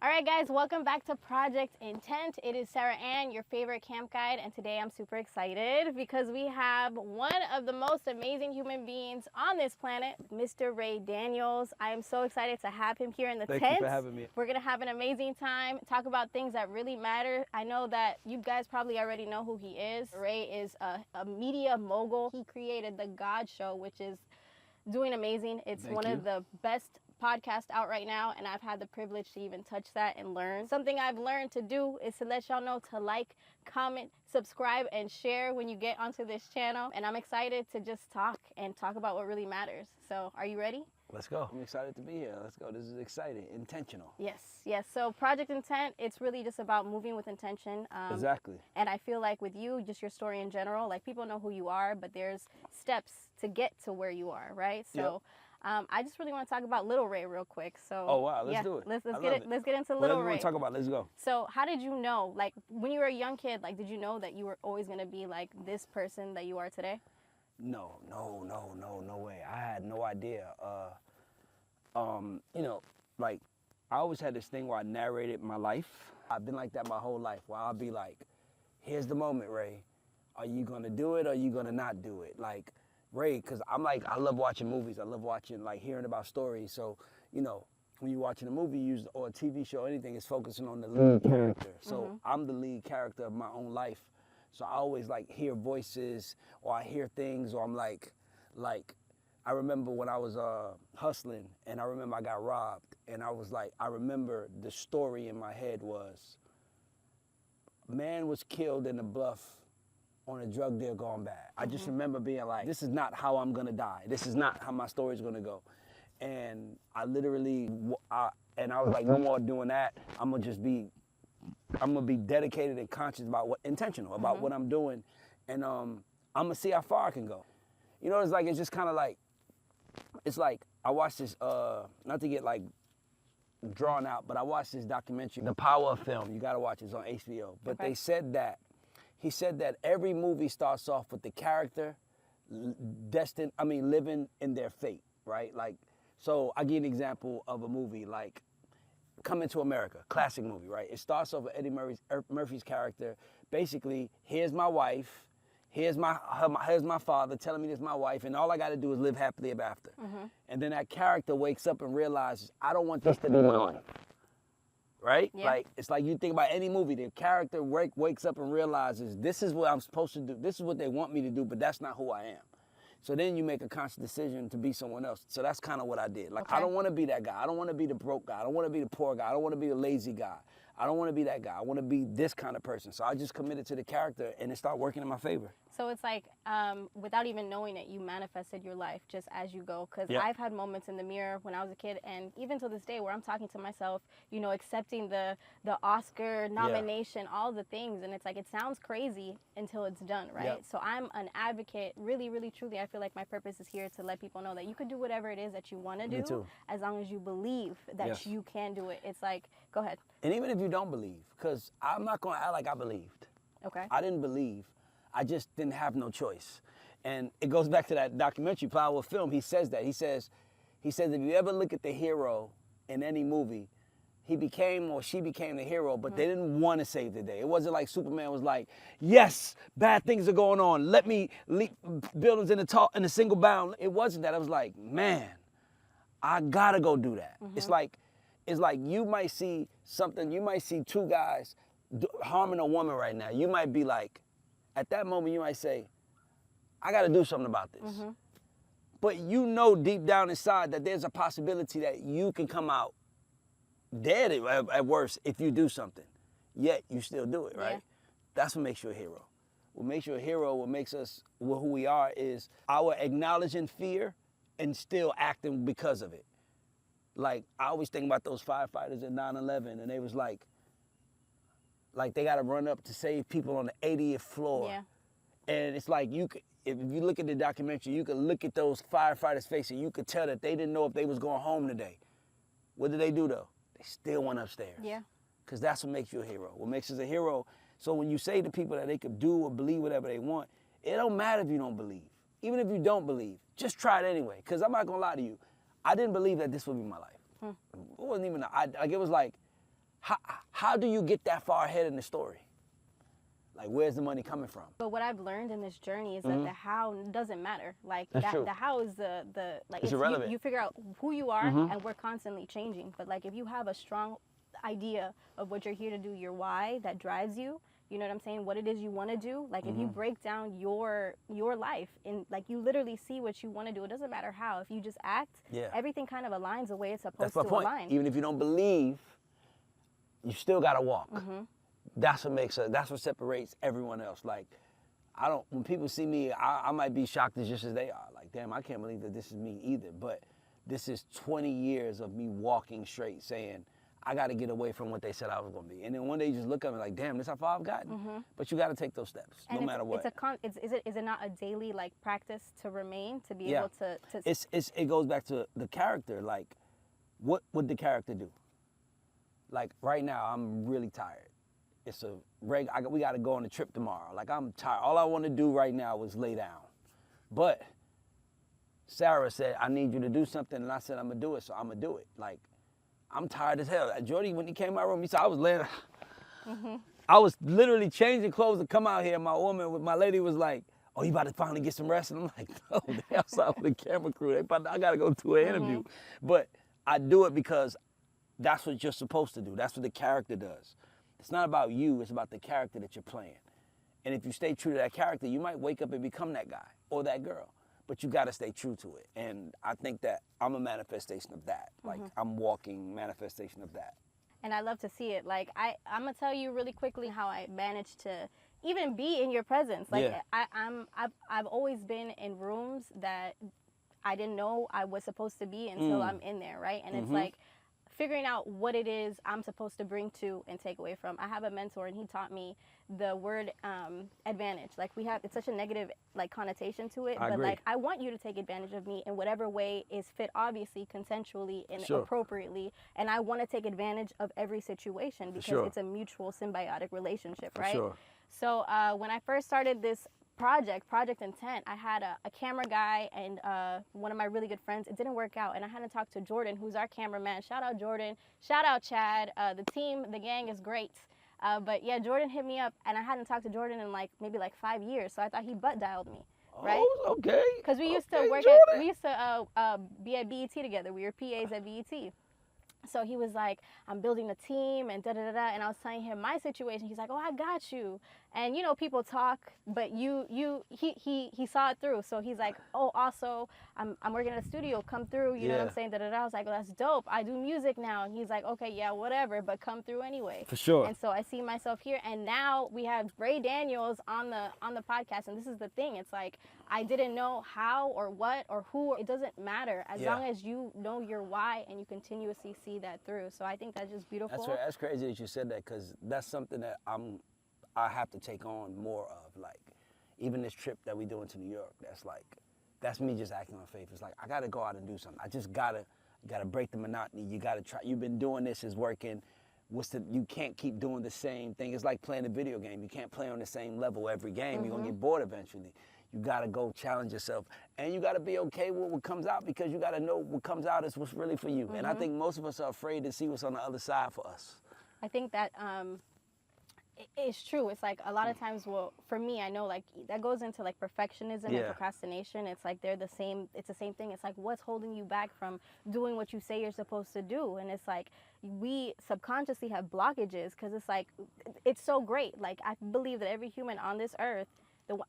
All right, guys, welcome back to Project Intent. It is Sarah Ann, your favorite camp guide, and today I'm super excited because we have one of the most amazing human beings on this planet, Mr. Ray Daniels. I am so excited to have him here in the tent. Thank you for having me. We're going to have an amazing time, talk about things that really matter. I know that you guys probably already know who he is. Ray is a media mogul. He created the G.A.U.D.S show, which is doing amazing. It's one of the best podcasts out right now, and I've had the privilege to even touch that and learn. Something I've learned to do is to let y'all know to like, comment, subscribe, and share when you get onto this channel. And I'm excited to just talk about what really matters. So are you ready? Let's go. I'm excited to be here. Let's go. This is exciting. Intentional. Yes. So Project Intent, it's really just about moving with intention. Exactly. And I feel like with you, just your story in general, like people know who you are, but there's steps to get to where you are, right? So I just really want to talk about Little Ray real quick. So oh wow, let's do it. Let's get into Little Ray. Whatever we talk about, let's go. So how did you know, like when you were a young kid, like did you know that you were always gonna be like this person that you are today? No way. I had no idea. You know, like I always had this thing where I narrated my life. I've been like that my whole life, where I'll be like, here's the moment, Ray. Are you gonna do it or are you gonna not do it? Like, Ray, because I'm like, I love watching movies. I love watching, like, hearing about stories. So, you know, when you're watching a movie or a TV show or anything, it's focusing on the lead character. So I'm the lead character of my own life. So I always, like, hear voices or I hear things or I'm like, I remember when I was hustling and I remember I got robbed and I was like, I remember the story in my head was, man was killed in the bluff on a drug deal gone bad. I just remember being like, this is not how I'm gonna die. This is not how my story's gonna go. And I literally, and I was like, no more doing that. I'm gonna be dedicated and conscious about intentional about what I'm doing. And I'm gonna see how far I can go. You know, it's just kind of like, it's like, I watched this, not to get like drawn out, but I watched this documentary, The Power of Film. You gotta watch it, it's on HBO. But they said that, he said that every movie starts off with the character living in their fate, right? Like, so I give you an example of a movie like Coming to America, classic movie, right? It starts off with Eddie Murphy's character. Basically, here's my wife, here's my father telling me this is my wife, and all I got to do is live happily ever after. And then that character wakes up and realizes, I don't want this to be my life. Right? Yeah. Like, it's like you think about any movie, the character wakes up and realizes, this is what I'm supposed to do. This is what they want me to do, but that's not who I am. So then you make a conscious decision to be someone else. So that's kind of what I did. Like, I don't want to be that guy. I don't want to be the broke guy. I don't want to be the poor guy. I don't want to be the lazy guy. I don't want to be that guy. I want to be this kind of person. So I just committed to the character and it started working in my favor. So it's like, without even knowing it, you manifested your life just as you go. Because I've had moments in the mirror when I was a kid, and even to this day, where I'm talking to myself, you know, accepting the Oscar nomination, all the things, and it's like, it sounds crazy until it's done, right? So I'm an advocate, really, really, truly. I feel like my purpose is here to let people know that you could do whatever it is that you want to do, as long as you believe that you can do it. It's like, go ahead. And even if you don't believe, because I'm not going to act like I believed. Okay. I didn't believe. I just didn't have no choice. And it goes back to that documentary, Power of Film. He says that. He says, if you ever look at the hero in any movie, he became or she became the hero, but they didn't want to save the day. It wasn't like Superman was like, yes, bad things are going on. Let me leap buildings in a single bound. It wasn't that. It was like, man, I got to go do that. It's like you might see something, you might see two guys harming a woman right now. You might be like, at that moment, you might say, I got to do something about this. But you know deep down inside that there's a possibility that you can come out dead at worst if you do something. Yet you still do it, right? That's what makes you a hero. What makes you a hero, what makes us who we are is our acknowledging fear and still acting because of it. Like, I always think about those firefighters at 9/11, and they was like they got to run up to save people on the 80th floor. And it's like, if you look at the documentary, you can look at those firefighters' faces, and you could tell that they didn't know if they was going home today. What did they do, though? They still went upstairs. Because that's what makes you a hero. What makes us a hero. So when you say to people that they could do or believe whatever they want, it don't matter if you don't believe. Even if you don't believe, just try it anyway. Because I'm not going to lie to you. I didn't believe that this would be my life. It wasn't even, it was like, how do you get that far ahead in the story? Like, where's the money coming from? But what I've learned in this journey is that the how doesn't matter. Like That's true. the how is the like It's irrelevant. you figure out who you are, and we're constantly changing. But like if you have a strong idea of what you're here to do, your why that drives you, you know what I'm saying? What it is you want to do. Like if you break down your life and like you literally see what you want to do, it doesn't matter how. If you just act, everything kind of aligns the way it's supposed to align. Even if you don't believe, you still gotta walk. That's what makes us. That's what separates everyone else. Like, when people see me, I might be shocked just as they are. Like, damn, I can't believe that this is me either. But this is 20 years of me walking straight, saying, I got to get away from what they said I was going to be. And then one day you just look at me like, damn, this how far I've gotten. But you got to take those steps, no matter what. Is it not a daily like practice to remain, to be able to? It goes back to the character. Like, what would the character do? Like right now, I'm really tired. We got to go on a trip tomorrow. Like, I'm tired. All I want to do right now is lay down. But Sarah said, I need you to do something, and I said, I'm going to do it, so I'm going to do it. Like, I'm tired as hell. Jordy, when he came in my room, he said I was laying. I was literally changing clothes to come out here. My lady was like, oh, you about to finally get some rest? And I'm like, no, they outside with the camera crew. I got to go to an interview. But I do it because that's what you're supposed to do. That's what the character does. It's not about you, it's about the character that you're playing. And if you stay true to that character, you might wake up and become that guy or that girl. But you gotta stay true to it. And I think that I'm a manifestation of that. Like, I'm walking manifestation of that. And I love to see it. Like, I'm gonna tell you really quickly how I managed to even be in your presence. Like, I've always been in rooms that I didn't know I was supposed to be until I'm in there, right? And it's like, figuring out what it is I'm supposed to bring to and take away from. I have a mentor, and he taught me the word advantage. Like, it's such a negative like connotation to it, but like I want you to take advantage of me in whatever way is fit, obviously consensually and appropriately, and I want to take advantage of every situation because it's a mutual symbiotic relationship, right? So when I first started this Project Intent, I had a camera guy and one of my really good friends. It didn't work out, and I had to talk to Jordan, who's our cameraman. Shout out Jordan. Shout out Chad. The team, the gang is great. But yeah, Jordan hit me up, and I hadn't talked to Jordan in maybe 5 years, so I thought he butt dialed me. Right? Oh, okay. Because we used to be at BET together. We were PAs at BET. So he was like, I'm building a team and da-da-da-da. And I was telling him my situation. He's like, oh, I got you. And, you know, people talk, but he saw it through. So he's like, oh, also, I'm working at a studio. Come through. You know what I'm saying? Da-da-da. I was like, well, that's dope. I do music now. And he's like, okay, yeah, whatever, but come through anyway. For sure. And so I see myself here. And now we have Ray Daniels on the podcast. And this is the thing. It's like, I didn't know how or what or who. It doesn't matter as long as you know your why and you continuously see that through. So I think that's just beautiful. That's right. That's crazy that you said that, because that's something that I have to take on more of. Like, even this trip that we doing to New York, that's me just acting on faith. It's like, I gotta go out and do something. I just gotta break the monotony. You gotta try. You've been doing this, is working. You can't keep doing the same thing. It's like playing a video game. You can't play on the same level every game. You're gonna get bored eventually. You gotta go challenge yourself, and you gotta be okay with what comes out, because you gotta know what comes out is what's really for you. And I think most of us are afraid to see what's on the other side for us. I think that it's true. It's like a lot of times, well, for me, I know like that goes into like perfectionism and procrastination. It's like they're the same. It's the same thing. It's like, what's holding you back from doing what you say you're supposed to do? And it's like we subconsciously have blockages, because it's like it's so great. Like, I believe that every human on this earth.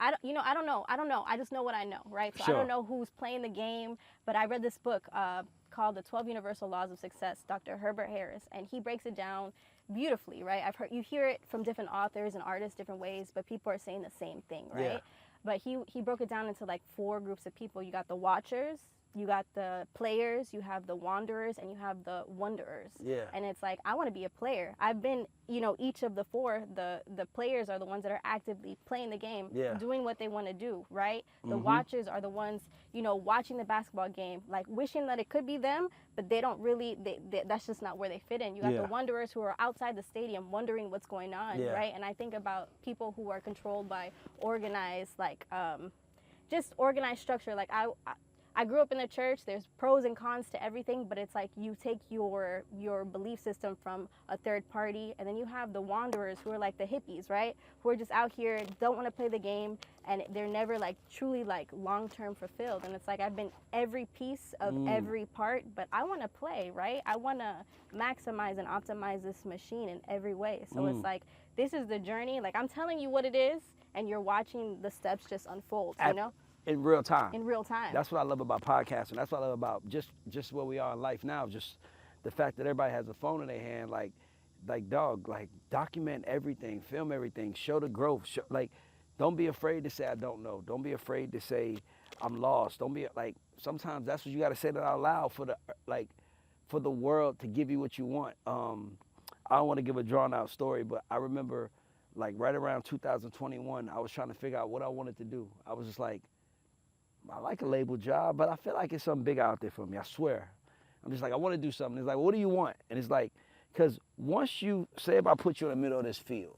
I don't know. I just know what I know, right? So I don't know who's playing the game, but I read this book called The 12 Universal Laws of Success, Dr. Herbert Harris, and he breaks it down beautifully, right? You hear it from different authors and artists different ways, but people are saying the same thing, right? Yeah. But he broke it down into like 4 groups of people. You got the watchers, you got the players, you have the wanderers, and you have the wanderers. Yeah. And it's like, I want to be a player. I've been, each of the 4, the players are the ones that are actively playing the game, doing what they want to do, right? The watchers are the ones, watching the basketball game, like wishing that it could be them, but they don't really, that's just not where they fit in. You got the wanderers who are outside the stadium wondering what's going on, right? And I think about people who are controlled by organized, like, just organized structure. Like, I grew up in the church. There's pros and cons to everything, but it's like you take your belief system from a third party, and then you have the wanderers who are like the hippies, right? Who are just out here, don't want to play the game, and they're never like truly like long-term fulfilled. And it's like I've been every piece of every part, but I want to play, right? I want to maximize and optimize this machine in every way. So it's like, this is the journey. Like, I'm telling you what it is, and you're watching the steps just unfold, you know? In real time. In real time. That's what I love about podcasting. That's what I love about just where we are in life now. Just the fact that everybody has a phone in their hand, like dog, like document everything, film everything, show the growth. Like, don't be afraid to say I don't know. Don't be afraid to say I'm lost. Don't be like, sometimes that's what you got to say that out loud for the world to give you what you want. I don't want to give a drawn out story, but I remember like right around 2021, I was trying to figure out what I wanted to do. I was just like, I like a label job, but I feel like it's something big out there for me. I swear. I'm just like, I want to do something. It's like, what do you want? And it's like, because once you say, if I put you in the middle of this field,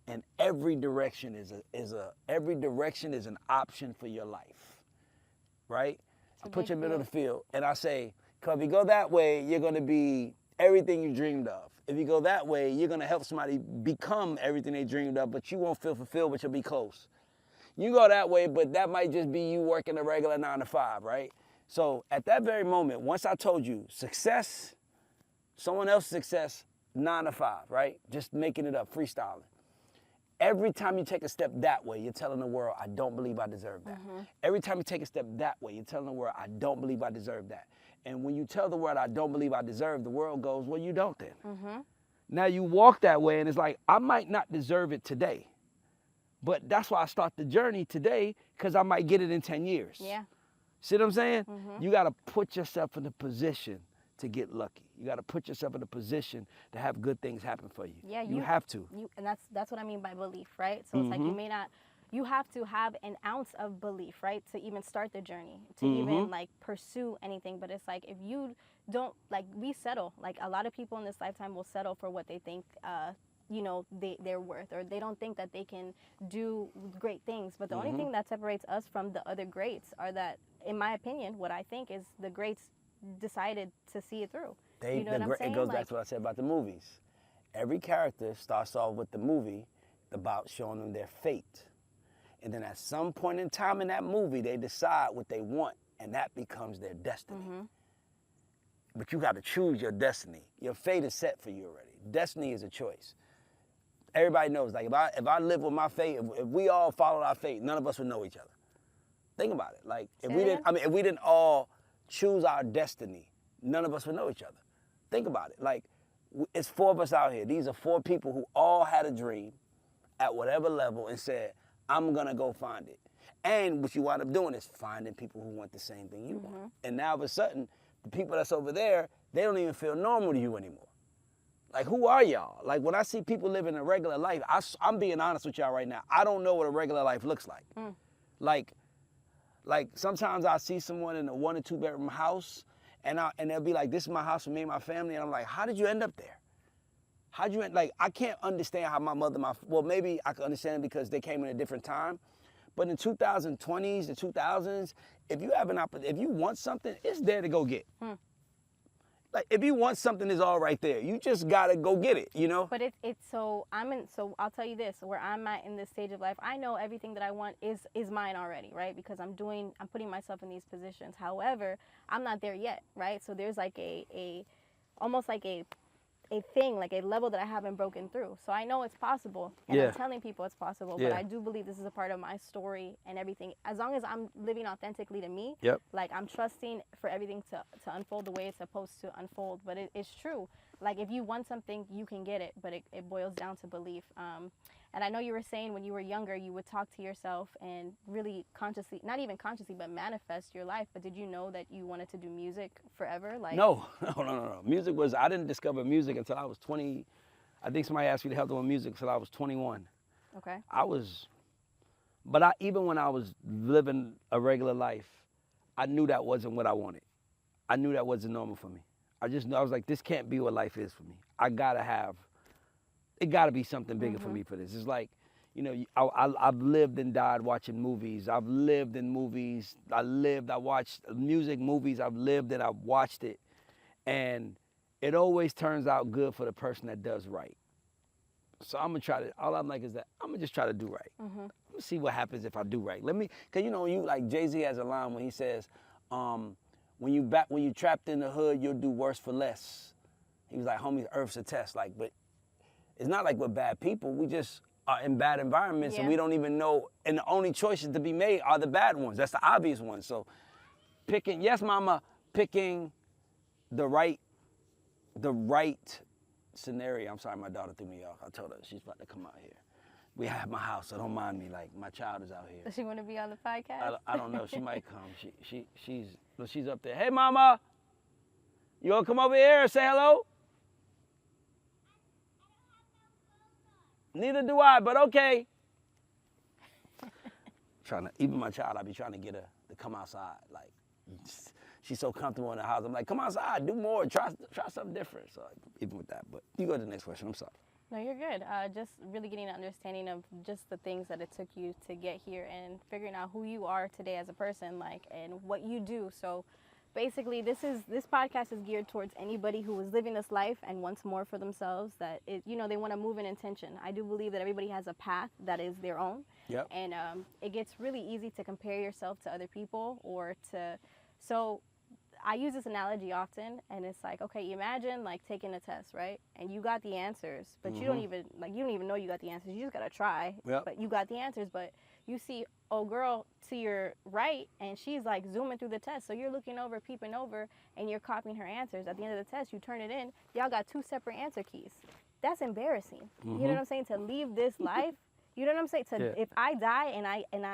and every direction is an option for your life, right? I put you in the middle of the field, and I say, because if you go that way, you're going to be everything you dreamed of. If you go that way, you're going to help somebody become everything they dreamed of, but you won't feel fulfilled, but you'll be close. You go that way, but that might just be you working a regular 9 to 5, right? So at that very moment, once I told you success, someone else's success, 9 to 5, right? Just making it up, freestyling. Every time you take a step that way, you're telling the world, I don't believe I deserve that. Every time you take a step that way, you're telling the world, I don't believe I deserve that. And when you tell the world, I don't believe I deserve, the world goes, well, you don't then. Now you walk that way, and it's like, I might not deserve it today. But that's why I start the journey today, because I might get it in 10 years. Yeah. See what I'm saying? You got to put yourself in a position to get lucky. You got to put yourself in a position to have good things happen for you. Yeah, you have to. And that's what I mean by belief, right? So it's like you have to have an ounce of belief, right, to even start the journey, to even like pursue anything. But it's like, if you don't, like, we settle. Like, a lot of people in this lifetime will settle for what they think you know, they're worth, or they don't think that they can do great things. But the only thing that separates us from the other greats are that, in my opinion, what I think is the greats decided to see it through. You know what I'm saying? It goes back to what I said about the movies. Every character starts off with the movie about showing them their fate. And then at some point in time in that movie, they decide what they want, and that becomes their destiny. But you got to choose your destiny. Your fate is set for you already. Destiny is a choice. Everybody knows, like, if I live with my fate, if we all followed our fate, none of us would know each other. Think about it. Like, if we didn't all choose our destiny, none of us would know each other. Think about it. Like, it's 4 of us out here. These are 4 people who all had a dream at whatever level and said, I'm going to go find it. And what you wind up doing is finding people who want the same thing you want. And now all of a sudden, the people that's over there, they don't even feel normal to you anymore. Like, who are y'all? Like, when I see people living a regular life, I'm being honest with y'all right now. I don't know what a regular life looks like. Like sometimes I see someone in a 1 or 2 bedroom house, and they'll be like, this is my house for me and my family. And I'm like, how did you end up there? Like, I can't understand how well, maybe I can understand it because they came in a different time. But in the 2020s, the 2000s, if you want something, it's there to go get. Like, if you want something, it's all right there. You just gotta go get it, you know? But so I'll tell you this, where I'm at in this stage of life, I know everything that I want is mine already, right? Because I'm putting myself in these positions. However, I'm not there yet, right? So there's like almost like a thing, like a level that I haven't broken through. So I know it's possible, and I'm telling people it's possible, but I do believe this is a part of my story and everything. As long as I'm living authentically to me, like, I'm trusting for everything to unfold the way it's supposed to unfold. But it's true. Like, if you want something, you can get it, but it boils down to belief. And I know you were saying when you were younger, you would talk to yourself and really consciously, not even consciously, but manifest your life. But did you know that you wanted to do music forever? Like, No. I didn't discover music until I was 20. I think somebody asked me to help them with music until I was 21. Okay. Even when I was living a regular life, I knew that wasn't what I wanted. I knew that wasn't normal for me. I was like, this can't be what life is for me. It gotta be something bigger for me for this. It's like, you know, I've lived and died watching movies. I've lived in movies. I watched music, movies. I've lived it. I've watched it. And it always turns out good for the person that does right. So I'm going to try to, all I'm like is that I'm going to just try to do right. Mm-hmm. Let's see what happens if I do right. Because you know, like Jay-Z has a line when he says, when you trapped in the hood, you'll do worse for less. He was like, homie, Earth's a test. Like, but it's not like we're bad people. We just are in bad environments and we don't even know. And the only choices to be made are the bad ones. That's the obvious ones. So picking the right scenario. I'm sorry, my daughter threw me off. I told her she's about to come out here. We have my house, so don't mind me. Like, my child is out here. Does she want to be on the podcast? I don't know. She might come. She's up there. Hey, mama, you want to come over here and say hello? Neither do I, but okay. Even my child, I be trying to get her to come outside. Like, she's so comfortable in the house. I'm like, come outside, do more, try something different. So even with that, but you go to the next question. I'm sorry. No, you're good. Just really getting an understanding of just the things that it took you to get here and figuring out who you are today as a person, like, and what you do. So basically, this podcast is geared towards anybody who is living this life and wants more for themselves, that they want to move in intention. I do believe that everybody has a path that is their own. Yep. And it gets really easy to compare yourself to other people so I use this analogy often, and it's like, okay, imagine like taking a test, right? And you got the answers, but you don't even know you got the answers. You just gotta try. Yep. But you got the answers, but you see, oh girl to your right, and she's like zooming through the test. So you're looking over, peeping over, and you're copying her answers. At the end of the test, you turn it in. Y'all got 2 separate answer keys. That's embarrassing. You know what I'm saying? To leave this life. You know what I'm saying? If I die and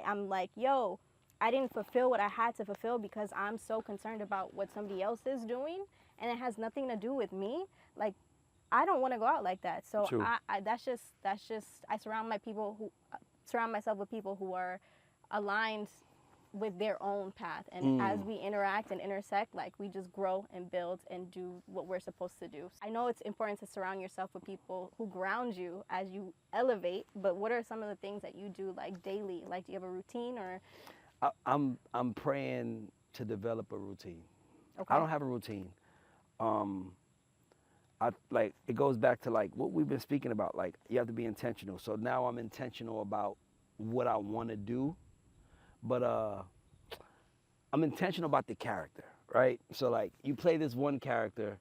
I'm like, yo, I didn't fulfill what I had to fulfill because I'm so concerned about what somebody else is doing, and it has nothing to do with me. Like, I don't want to go out like that. So that's just I surround myself with people who are aligned with their own path, and as we interact and intersect, like, we just grow and build and do what we're supposed to do. I know it's important to surround yourself with people who ground you as you elevate, but what are some of the things that you do, like, daily? Like, do you have a routine? Or I'm praying to develop a routine. Okay. I don't have a routine. It goes back to like what we've been speaking about. Like, you have to be intentional. So now I'm intentional about what I want to do, but I'm intentional about the character, right? So like, you play this one character.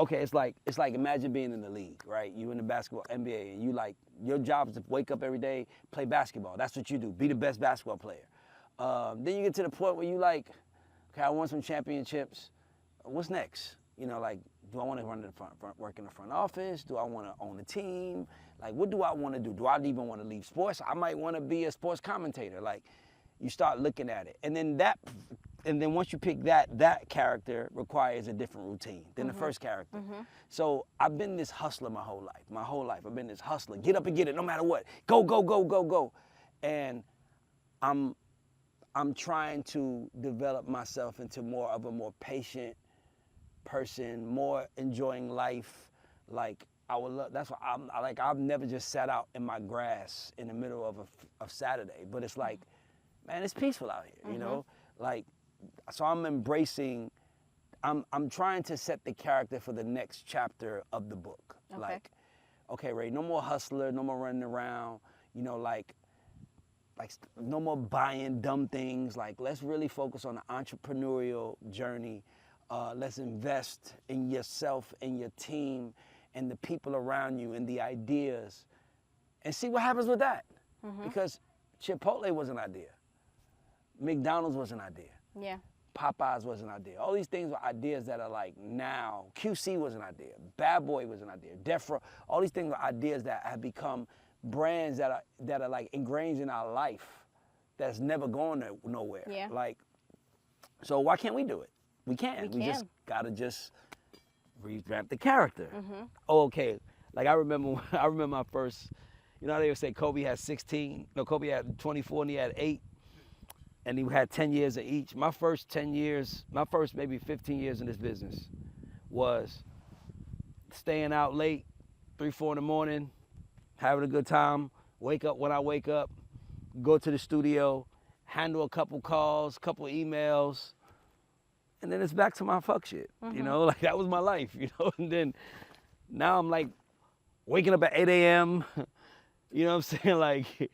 Okay, it's like imagine being in the league, right? You in the basketball NBA, and you like, your job is to wake up every day, play basketball. That's what you do. Be the best basketball player. Then you get to the point where you like, okay, I won some championships. What's next? You know, like, do I want to run the work in the front office? Do I want to own a team? Like, what do I want to do? Do I even want to leave sports? I might want to be a sports commentator. Like, you start looking at it, and then once you pick that character requires a different routine than the first character. So I've been this hustler my whole life. My whole life I've been this hustler. Get up and get it, no matter what. Go, go, go, go, go. And I'm trying to develop myself into more of a more patient person, more enjoying life. Like, I would love. That's why I've never just sat out in my grass in the middle of Saturday. But it's like, man, it's peaceful out here. You know, like, so I'm embracing. I'm trying to set the character for the next chapter of the book. Okay. Like, okay, Ray, no more hustler, no more running around. You know, like no more buying dumb things. Like, let's really focus on the entrepreneurial journey. Let's invest in yourself and your team and the people around you and the ideas, and see what happens with that. Because Chipotle was an idea. McDonald's was an idea. Yeah. Popeyes was an idea. All these things were ideas that are like now. QC was an idea. Bad Boy was an idea. Defra. All these things are ideas that have become brands that are like ingrained in our life, that's never going nowhere. Yeah. Like, so why can't we do it? We can. We just gotta just revamp the character. Oh, okay. Like, I remember my first. You know how they would say Kobe had 16. No, Kobe had 24 and he had 8. And he had 10 years of each. My first 10 years, my first maybe 15 years in this business was staying out late, 3, 4 in the morning, having a good time, wake up when I wake up, go to the studio, handle a couple calls, couple emails, and then it's back to my fuck shit. You know, like that was my life, you know? And then now I'm like waking up at 8 a.m., you know what I'm saying? Like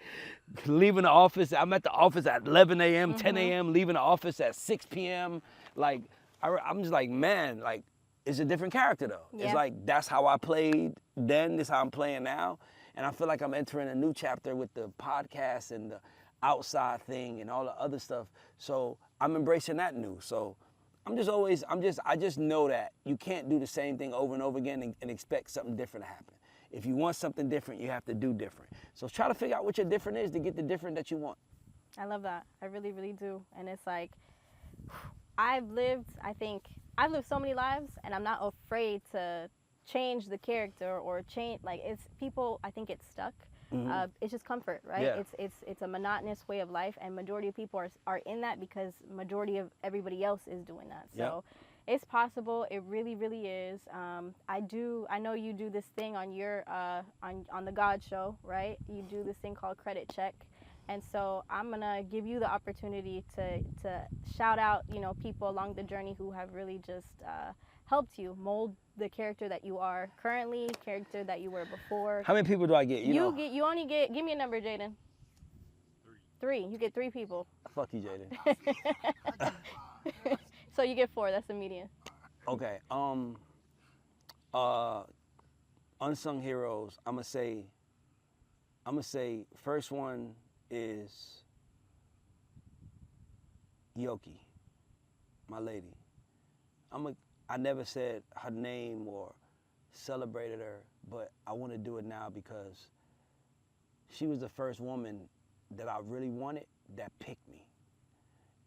leaving the office, I'm at the office at 11 a.m., 10 a.m., leaving the office at 6 p.m. Like, I'm just like, man, like, it's a different character though. Yeah. It's like, that's how I played then, this is how I'm playing now. And I feel like I'm entering a new chapter with the podcast and the outside thing and all the other stuff. So I'm embracing that new. So I just know that you can't do the same thing over and over again and expect something different to happen. If you want something different, you have to do different. So try to figure out what your different is to get the different that you want. I love that. I really, really do. And it's like, I've lived so many lives, and I'm not afraid to change the character or change, like, it's people, I think it's stuck. It's just comfort, right? Yeah. It's a monotonous way of life, and majority of people are in that because majority of everybody else is doing that. So it's possible. It really, really is. I know you do this thing on your on the God show, right? You do this thing called Credit Check. And so I'm gonna give you the opportunity to shout out, you know, people along the journey who have really just helped you mold the character that you are currently, character that you were before. How many people do I get? You only get. Give me a number, Jaden. 3. You get 3 people. Fuck you, Jaden. So you get 4. That's the median. Okay. Unsung heroes. I'ma say first one is Yoki, my lady. I never said her name or celebrated her, but I want to do it now because she was the first woman that I really wanted that picked me.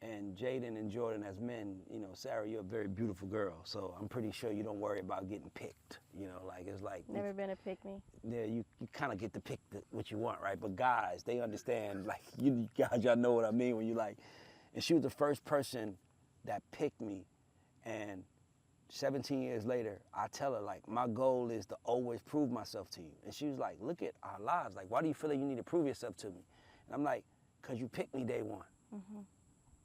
And Jaden and Jordan as men, you know, Sarah, you're a very beautiful girl, so I'm pretty sure you don't worry about getting picked. You know, like it's like never been a pick me. Yeah, you kind of get to pick what you want, right? But guys, they understand. Like you guys, y'all know what I mean when you like. And she was the first person that picked me, and 17 years later, I tell her like my goal is to always prove myself to you. And she was like, look at our lives. Like, why do you feel like you need to prove yourself to me? And I'm like, cause you picked me day one.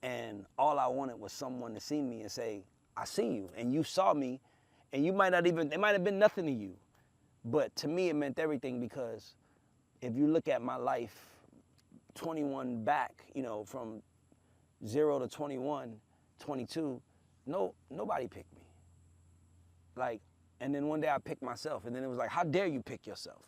And all I wanted was someone to see me and say, I see you, and you saw me, and you might not even, it might have been nothing to you. But to me, it meant everything because if you look at my life, 21 back, you know, from 0 to 21, 22, nobody picked me. Like, and then one day I picked myself, and then it was like, how dare you pick yourself?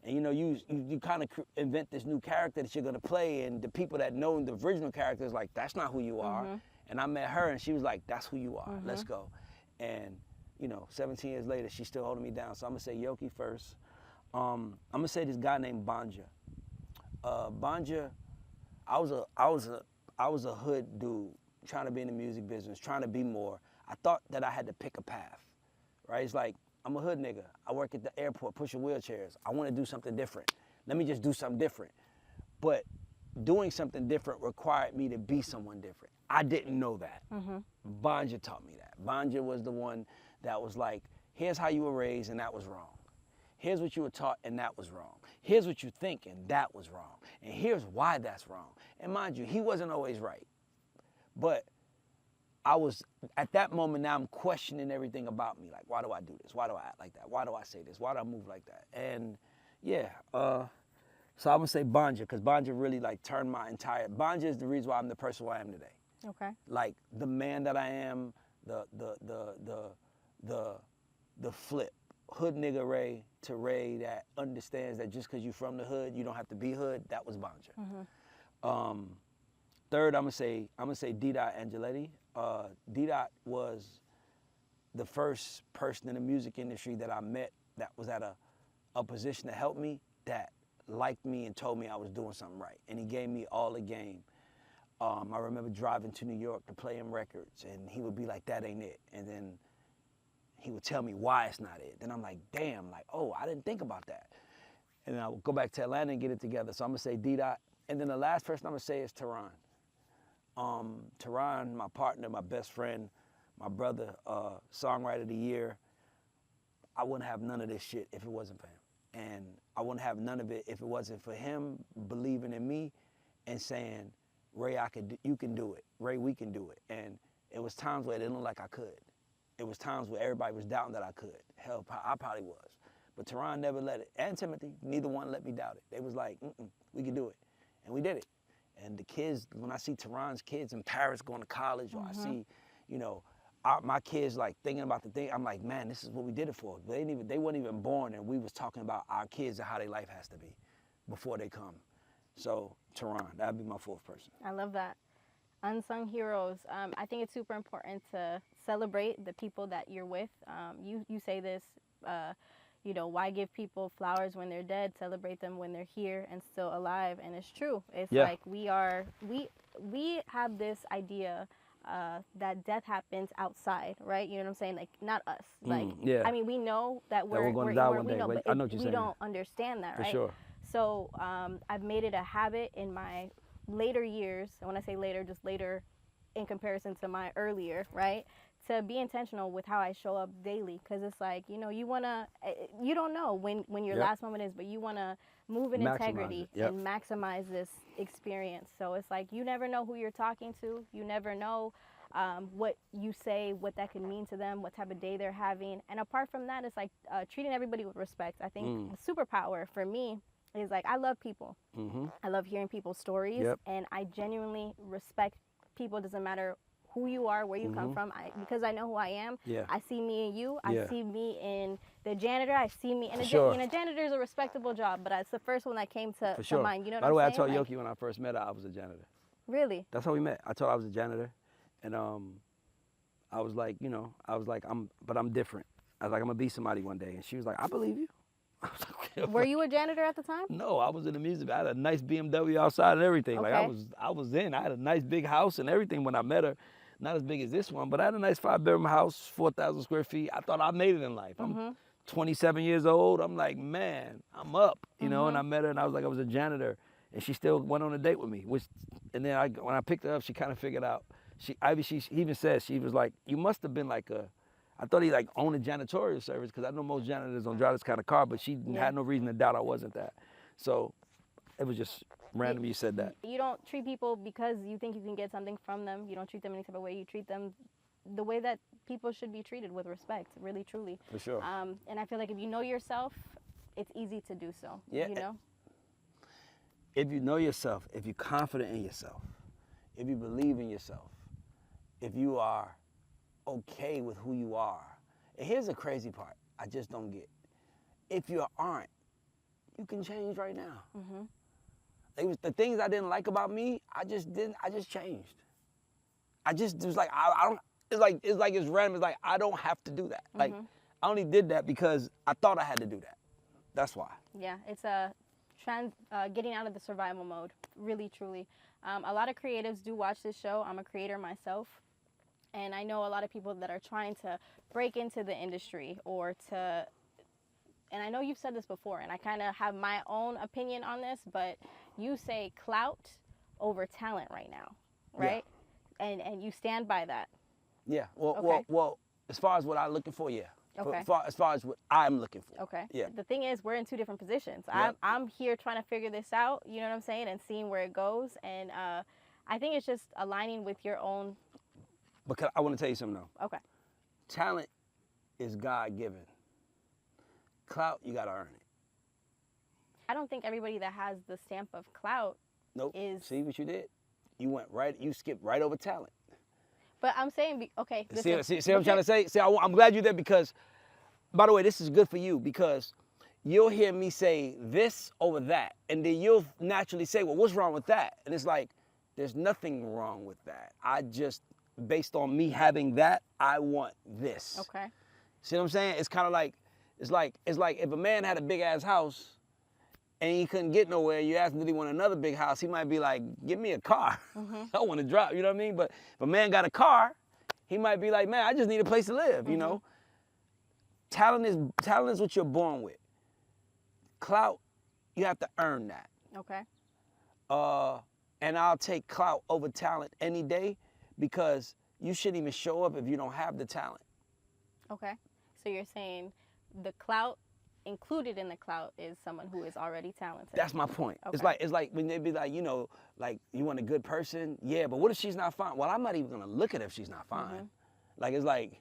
And you know, you kind of invent this new character that you're gonna play, and the people that know the original character is like, that's not who you are. And I met her, and she was like, that's who you are. Let's go. And you know, 17 years later, she's still holding me down. So I'm gonna say Yoki first. I'm gonna say this guy named Banja. Banja, I was a hood dude trying to be in the music business, trying to be more. I thought that I had to pick a path, right? It's like, I'm a hood nigga. I work at the airport pushing wheelchairs. I want to do something different. Let me just do something different. But doing something different required me to be someone different. I didn't know that. Banja taught me that. Banja was the one that was like, here's how you were raised, and that was wrong. Here's what you were taught, and that was wrong. Here's what you think, and that was wrong. And here's why that's wrong. And mind you, he wasn't always right. But I was, at that moment now, I'm questioning everything about me. Like, why do I do this? Why do I act like that? Why do I say this? Why do I move like that? And yeah, so I'm gonna say Banja, because Banja really like turned my entire, Banja is the reason why I'm the person who I am today. Okay. Like the man that I am, the flip. Hood nigga Ray to Ray that understands that just because you from the hood, you don't have to be hood. That was Banja. Third, I'm gonna say D-Dot Angeletti. D-Dot was the first person in the music industry that I met that was at a position to help me, that liked me and told me I was doing something right. And he gave me all the game. I remember driving to New York to play him records, and he would be like, that ain't it. And then he would tell me why it's not it. Then I'm like, damn, like, oh, I didn't think about that. And then I would go back to Atlanta and get it together. So I'm gonna say D-Dot. And then the last person I'm gonna say is Tehran. Tehran, my partner, my best friend, my brother, songwriter of the year. I wouldn't have none of this shit if it wasn't for him. And I wouldn't have none of it if it wasn't for him believing in me and saying, Ray, you can do it. Ray, we can do it. And it was times where it didn't look like I could. It was times where everybody was doubting that I could. Hell, I probably was. But Teron never let it. And Timothy, neither one let me doubt it. They was like, we can do it. And we did it. And the kids, when I see Teron's kids in Paris going to college, or I see, you know, my kids like thinking about the thing, I'm like, man, this is what we did it for. They weren't even born, and we was talking about our kids and how their life has to be before they come. So Teron, that'd be my fourth person. I love that. Unsung heroes. I think it's super important to celebrate the people that you're with. You say this, you know, why give people flowers when they're dead? Celebrate them when they're here and still alive. And it's true. It's like we have this idea that death happens outside, right? You know what I'm saying? Like, not us. Like, I mean, we know that we're going to die one day. We know, but I know what you're we saying. don't understand that, right? For sure. So I've made it a habit in my later years, and when I say later, just later in comparison to my earlier, right, to be intentional with how I show up daily. Because it's like, you know, you don't know when your last moment is, but you want to move in integrity and maximize this experience. So it's like, you never know who you're talking to. You never know what you say, what that can mean to them, what type of day they're having. And apart from that, it's like treating everybody with respect. I think a superpower for me is like, I love people. I love hearing people's stories, and I genuinely respect people. Doesn't matter who you are, where you come from, because I know who I am. I see me in you. I see me in the janitor. I see me in a janitor is a respectable job, but it's the first one that came to mind. You know what I'm saying? By the way, I told Yoki when I first met her, I was a janitor. Really? That's how we met. I told her I was a janitor, and I was like, you know, but I'm different. I was like, I'm gonna be somebody one day, and she was like, I believe you. I was like, okay. Were you a janitor at the time? No, I was in the music. I had a nice BMW outside and everything. Okay. Like I was in. I had a nice big house and everything when I met her. Not as big as this one, but I had a nice 5-bedroom house, 4,000 square feet. I thought I made it in life. I'm 27 years old. I'm like, man, I'm up, you know. And I met her, and I was like, I was a janitor, and she still went on a date with me. And then when I picked her up, she kind of figured out. She even said, she was like, you must have been like I thought he like owned a janitorial service, because I know most janitors don't drive this kind of car, but she had no reason to doubt I wasn't that. So it was just random you said that. You don't treat people because you think you can get something from them. You don't treat them any type of way. You treat them the way that people should be treated, with respect, really, truly. For sure. And I feel like if you know yourself, it's easy to do so, you know? If you know yourself, if you're confident in yourself, if you believe in yourself, if you are okay with who you are. And here's the crazy part I just don't get. If you aren't, you can change right now. It was the things I didn't like about me, I just changed. It was like, I don't, it's like it's random. It's like, I don't have to do that. Like, I only did that because I thought I had to do that. That's why. Yeah, it's getting out of the survival mode, really, truly. A lot of creatives do watch this show. I'm a creator myself. And I know a lot of people that are trying to break into the industry and I know you've said this before, and I kind of have my own opinion on this, but you say clout over talent right now, right? Yeah. And you stand by that. Yeah, well, as far as what I'm looking for, yeah. Okay. As far as what I'm looking for. Okay. Yeah. The thing is, we're in two different positions. Yeah. I'm here trying to figure this out, you know what I'm saying, and seeing where it goes. And I think it's just aligning with your own. Because I want to tell you something though. Okay. Talent is God-given. Clout, you got to earn it. I don't think everybody that has the stamp of clout is. See what you did? You skipped right over talent. But I'm saying, okay. See what I'm trying to say? See, I'm glad you're there, because, by the way, this is good for you, because you'll hear me say this over that, and then you'll naturally say, well, what's wrong with that? And it's like, there's nothing wrong with that. I just, based on me having that, I want this. Okay. See what I'm saying? It's kind of like, it's like if a man had a big ass house and he couldn't get nowhere, you ask him, did he want another big house? He might be like, give me a car. I want to drive, you know what I mean? But if a man got a car, he might be like, man, I just need a place to live, you know? Talent is what you're born with. Clout, you have to earn that. Okay. And I'll take clout over talent any day, because you shouldn't even show up if you don't have the talent. Okay. So you're saying the clout included in the clout is someone who is already talented. That's my point. Okay. It's like when they be like, you know, like you want a good person, yeah, but what if she's not fine? Well, I'm not even gonna look at her if she's not fine. Like it's like,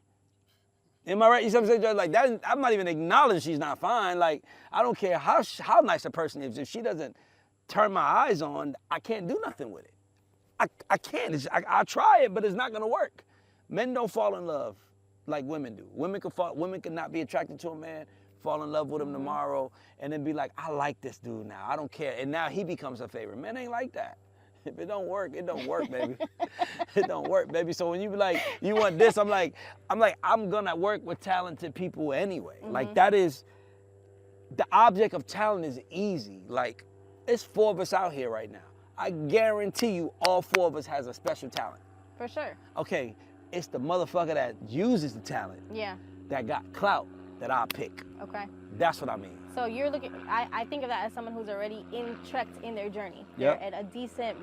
am I right? You see what I'm saying? Like that, I'm not even acknowledging she's not fine. Like I don't care how nice a person is. If she doesn't turn my eyes on, I can't do nothing with it. I can't. I try it, but it's not gonna work. Men don't fall in love like women do. Women can not be attracted to a man, fall in love with him tomorrow, and then be like, I like this dude now. I don't care. And now he becomes her favorite. Men ain't like that. If it don't work, it don't work, baby. It don't work, baby. So when you be like, you want this, I'm gonna work with talented people anyway. Like that is, the object of talent is easy. Like, it's 4 of us out here right now. I guarantee you all 4 of us has a special talent. For sure. Okay, it's the motherfucker that uses the talent that got clout that I pick. Okay. That's what I mean. So you're looking, I think of that as someone who's already trekked in their journey. Yep. They're at a decent,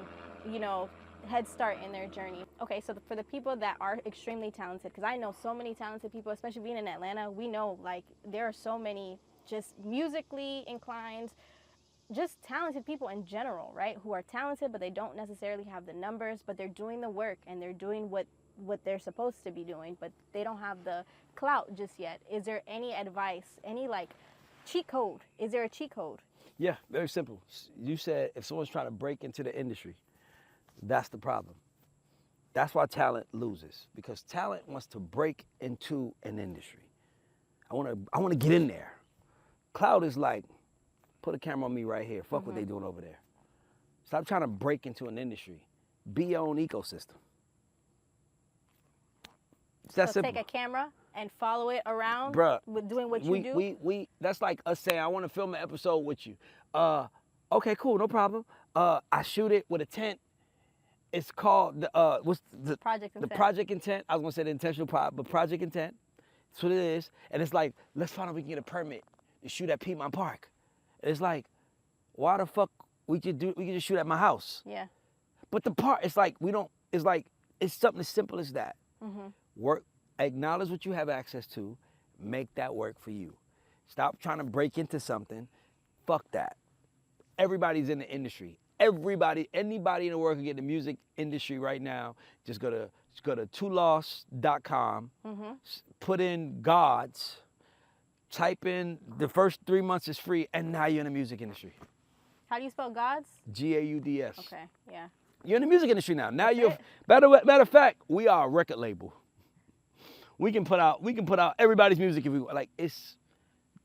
you know, head start in their journey. Okay, so for the people that are extremely talented, because I know so many talented people, especially being in Atlanta, we know like there are so many just musically inclined, just talented people in general, right? Who are talented, but they don't necessarily have the numbers, but they're doing the work and they're doing what they're supposed to be doing, but they don't have the clout just yet. Is there any advice, any like cheat code? Is there a cheat code? Yeah, very simple. You said if someone's trying to break into the industry, that's the problem. That's why talent loses, because talent wants to break into an industry. I want to get in there. Clout is like, put a camera on me right here. Fuck what they doing over there. Stop trying to break into an industry. Be your own ecosystem. It's that simple. Take a camera and follow it around. Bruh, with doing what you do. We that's like us saying, I want to film an episode with you. Okay, cool, no problem. I shoot it with a tent. It's called what's the Project Intent. The Project Intent. I was gonna say the intentional but Project Intent. That's what it is. And it's like, let's find out if we can get a permit to shoot at Piedmont Park. And it's like, why the fuck we could just shoot at my house? Yeah. But the part, it's like it's something as simple as that. Work, acknowledge what you have access to, make that work for you. Stop trying to break into something. Fuck that. Everybody's in the industry. Anybody in the world can get in the music industry right now. Just go to tolost.com, put in G.A.U.D.S, type in the first 3 months is free, and now you're in the music industry. How do you spell G.A.U.D.S? G.A.U.D.S. Okay, yeah. You're in the music industry now. Now you're matter of fact, we are a record label. We can put out everybody's music if we like. It's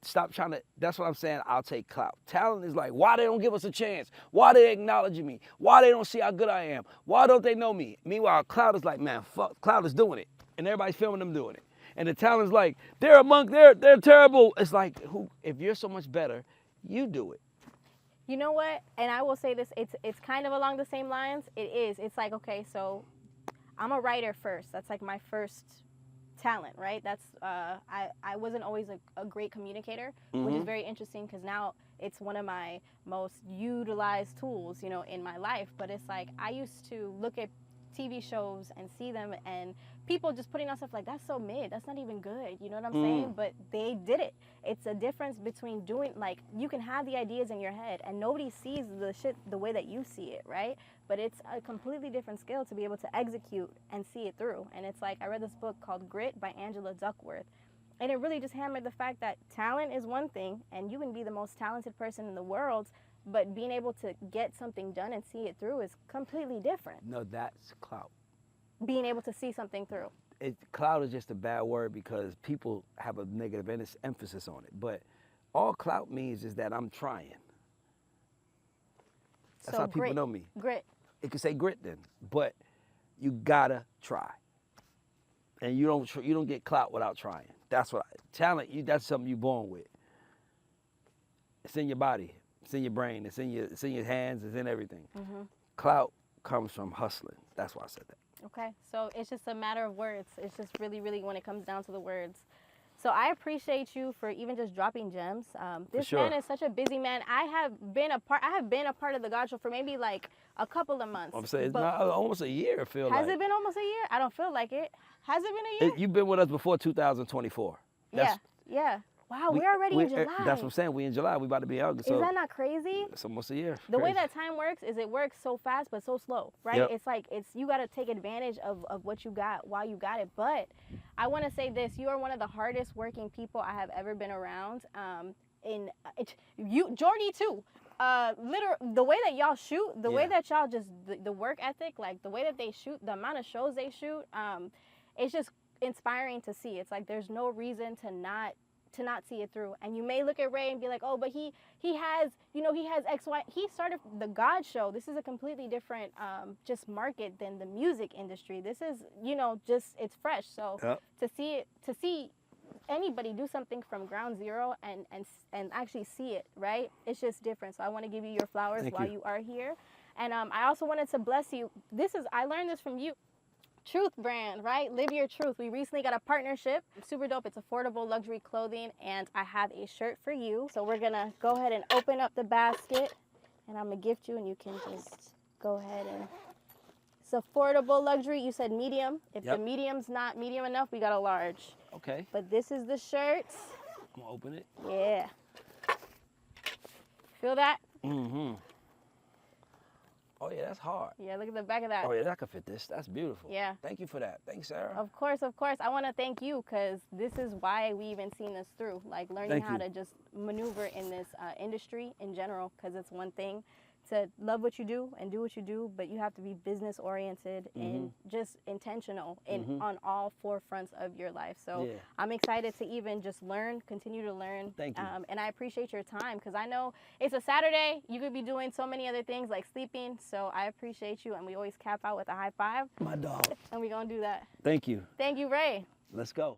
stop trying to. That's what I'm saying. I'll take clout. Talent is like, why they don't give us a chance? Why they acknowledging me? Why they don't see how good I am? Why don't they know me? Meanwhile, clout is like, man, fuck, clout is doing it, and everybody's filming them doing it. And the talent's like, they're terrible. It's like, if you're so much better, you do it. You know what? And I will say this, it's kind of along the same lines. It is. It's like, okay, so I'm a writer first. That's like my first talent, right? That's I wasn't always a great communicator, which is very interesting because now it's one of my most utilized tools, you know, in my life. But it's like I used to look at TV shows and see them and people just putting on stuff like, that's so mid, that's not even good, you know what I'm saying? But they did it. It's a difference between doing, like, you can have the ideas in your head and nobody sees the shit the way that you see it, right? But it's a completely different skill to be able to execute and see it through. And it's like, I read this book called Grit by Duckworth, and it really just hammered the fact that talent is one thing and you can be the most talented person in the world, but being able to get something done and see it through is completely different. No, that's clout. Being able to see something through. Clout is just a bad word because people have a negative emphasis on it. But all clout means is that I'm trying. That's so how people know me. Grit. It could say grit then, but you gotta try. And you don't get clout without trying. That's what talent. That's something you're born with. It's in your body. It's in your brain. It's in your hands. It's in everything. Clout comes from hustling. That's why I said that. Okay, so it's just a matter of words. It's just really, really when it comes down to the words. So I appreciate you for even just dropping gems. This man is such a busy man. I have been a part of the God Show for maybe like a couple of months. I'm saying it's not almost a year. It feels like. Has it been almost a year? I don't feel like it. Has it been a year? You've been with us before 2024. Yeah. Wow, we're already in July. That's what I'm saying. We in July. We about to be in August. Is that not crazy? It's almost a year. The way that time works is it works so fast but so slow, right? Yep. It's like you got to take advantage of what you got while you got it. But I want to say this: you are one of the hardest working people I have ever been around. Jordy too. The way that y'all shoot, the way that y'all just the work ethic, like the way that they shoot, the amount of shows they shoot, it's just inspiring to see. It's like there's no reason to not see it through. And you may look at Ray and be like, oh, but he has X, Y. He started the God show. This is a completely different just market than the music industry. This is, just it's fresh. So to see anybody do something from ground zero and actually see it, right? It's just different. So I want to give you your flowers while you are here. And I also wanted to bless you. I learned this from you. Truth brand, right? Live your truth. We recently got a partnership. Super dope. It's affordable luxury clothing, and I have a shirt for you. So we're gonna go ahead and open up the basket, and I'm gonna gift you, and you can just go ahead and. It's affordable luxury. You said medium. If the medium's not medium enough, we got a large. Okay. But this is the shirt. I'm gonna open it. Yeah. Feel that? Mm-hmm. Oh, yeah, that's hard. Yeah, look at the back of that. Oh, yeah, that could fit this. That's beautiful. Yeah. Thank you for that. Thanks, Sarah. Of course. I want to thank you because this is why we even seen this through, like learning how to just maneuver in this industry in general, because it's one thing to love what you do and do what you do, but you have to be business oriented and just intentional on all four fronts of your life. So I'm excited to even just continue to learn. Thank you. And I appreciate your time because I know it's a Saturday. You could be doing so many other things like sleeping. So I appreciate you, and we always cap out with a high five. My dog. And we're going to do that. Thank you. Thank you, Ray. Let's go.